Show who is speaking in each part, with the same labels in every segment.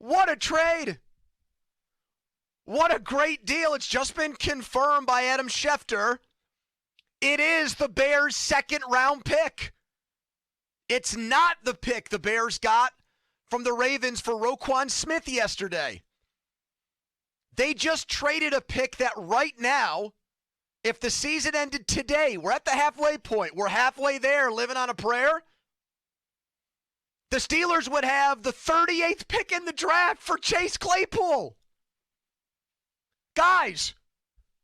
Speaker 1: What a trade. What a great deal. It's just been confirmed by Adam Schefter. It is the Bears' second-round pick. It's not the pick the Bears got from the Ravens for Roquan Smith yesterday. They just traded a pick that right now, if the season ended today, we're at the halfway point. We're halfway there, living on a prayer. The Steelers would have the 38th pick in the draft for Chase Claypool. Guys,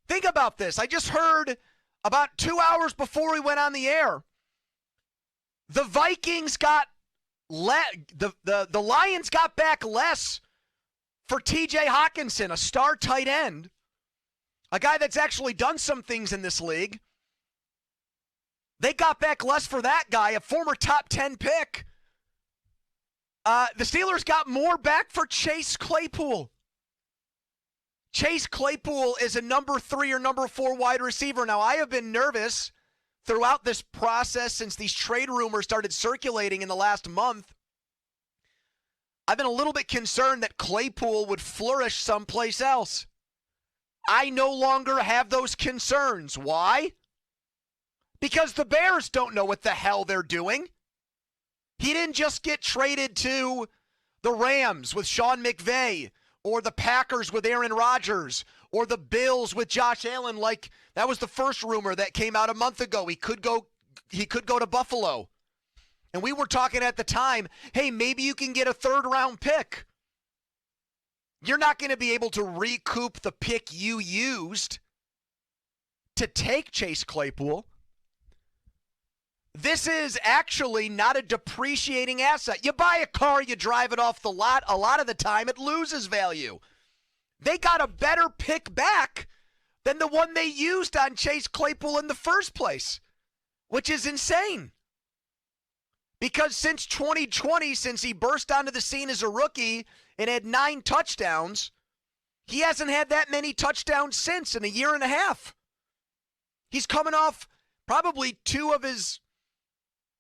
Speaker 1: think about this. I just heard about 2 hours before we went on the air, the Vikings got the Lions got back less for TJ Hawkinson, a star tight end, a guy that's actually done some things in this league. They got back less for that guy, a former top 10 pick. The Steelers got more back for Chase Claypool. Chase Claypool is a number 3 or number 4 wide receiver. Now, I have been nervous throughout this process since these trade rumors started circulating in the last month. I've been a little bit concerned that Claypool would flourish someplace else. I no longer have those concerns. Why? Because the Bears don't know what the hell they're doing. He didn't just get traded to the Rams with Sean McVay, or the Packers with Aaron Rodgers, or the Bills with Josh Allen. Like, that was the first rumor that came out a month ago. He could go to Buffalo. And we were talking at the time, hey, maybe you can get a third-round pick. You're not going to be able to recoup the pick you used to take Chase Claypool. This is actually not a depreciating asset. You buy a car, you drive it off the lot. A lot of the time, it loses value. They got a better pick back than the one they used on Chase Claypool in the first place, which is insane. Because since 2020, since he burst onto the scene as a rookie and had 9 touchdowns, he hasn't had that many touchdowns since in a year and a half. He's coming off probably 2 of his,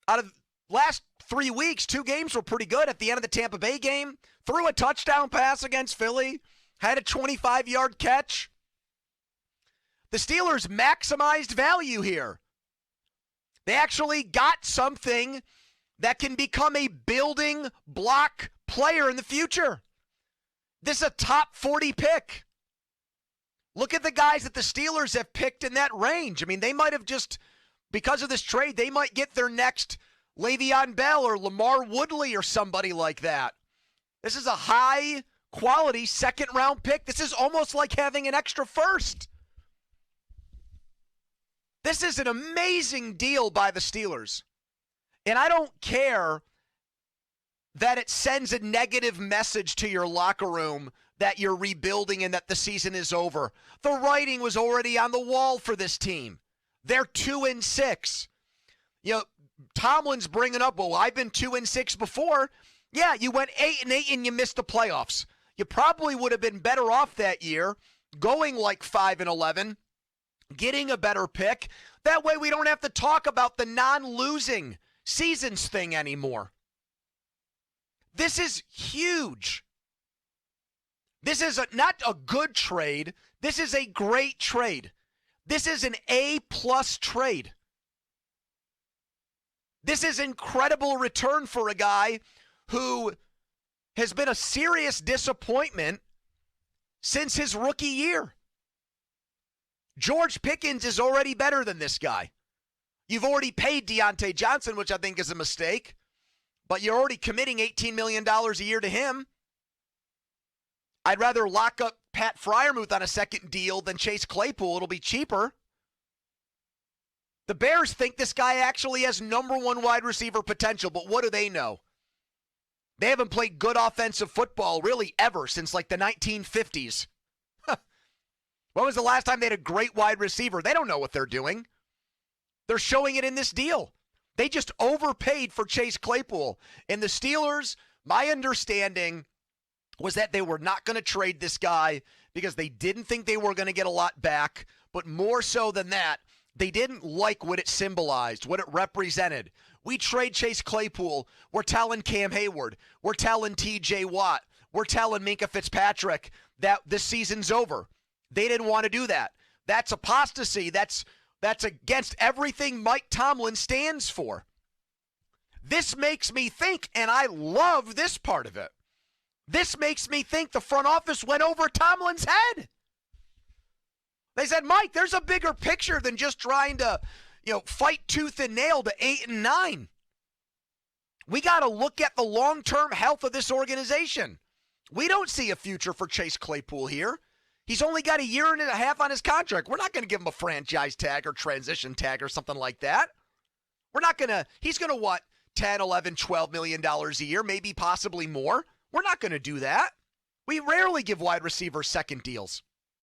Speaker 1: out of last 3 weeks, 2 games were pretty good. At the end of the Tampa Bay game, threw a touchdown pass against Philly, had a 25-yard catch. The Steelers maximized value here. They actually got something that can become a building block player in the future. This is a top 40 pick. Look at the guys that the Steelers have picked in that range. I mean, they might have just, because of this trade, they might get their next Le'Veon Bell or Lamar Woodley or somebody like that. This is a high-quality second-round pick. This is almost like having an extra first. This is an amazing deal by the Steelers. And I don't care that it sends a negative message to your locker room that you're rebuilding and that the season is over. The writing was already on the wall for this team. They're 2-6. You know, Tomlin's bringing up, well, I've been 2-6 before. Yeah, you went 8-8 and you missed the playoffs. You probably would have been better off that year going like 5-11, getting a better pick. That way we don't have to talk about the non-losing seasons thing anymore. This is huge. This is not a good trade. This is a great trade. This is an A-plus trade. This is incredible return for a guy who has been a serious disappointment since his rookie year. George Pickens is already better than this guy. You've already paid Deontay Johnson, which I think is a mistake, but you're already committing $18 million a year to him. I'd rather lock up Pat Freiermuth on a second deal than Chase Claypool. It'll be cheaper. The Bears think this guy actually has number 1 wide receiver potential, but what do they know? They haven't played good offensive football really ever since like the 1950s. When was the last time they had a great wide receiver? They don't know what they're doing. They're showing it in this deal. They just overpaid for Chase Claypool. And the Steelers, my understanding was that they were not going to trade this guy because they didn't think they were going to get a lot back. But more so than that, they didn't like what it symbolized, what it represented. We trade Chase Claypool. We're telling Cam Hayward. We're telling TJ Watt. were telling Minka Fitzpatrick that this season's over. They didn't want to do that. That's apostasy. That's against everything Mike Tomlin stands for. This makes me think, and I love this part of it, this makes me think the front office went over Tomlin's head. They said, Mike, there's a bigger picture than just trying to, fight tooth and nail to 8 and 9. We got to look at the long-term health of this organization. We don't see a future for Chase Claypool here. He's only got a year and a half on his contract. We're not going to give him a franchise tag or transition tag or something like that. He's going to what, 10, 11, $12 million a year, maybe possibly more. We're not going to do that. We rarely give wide receivers second deals.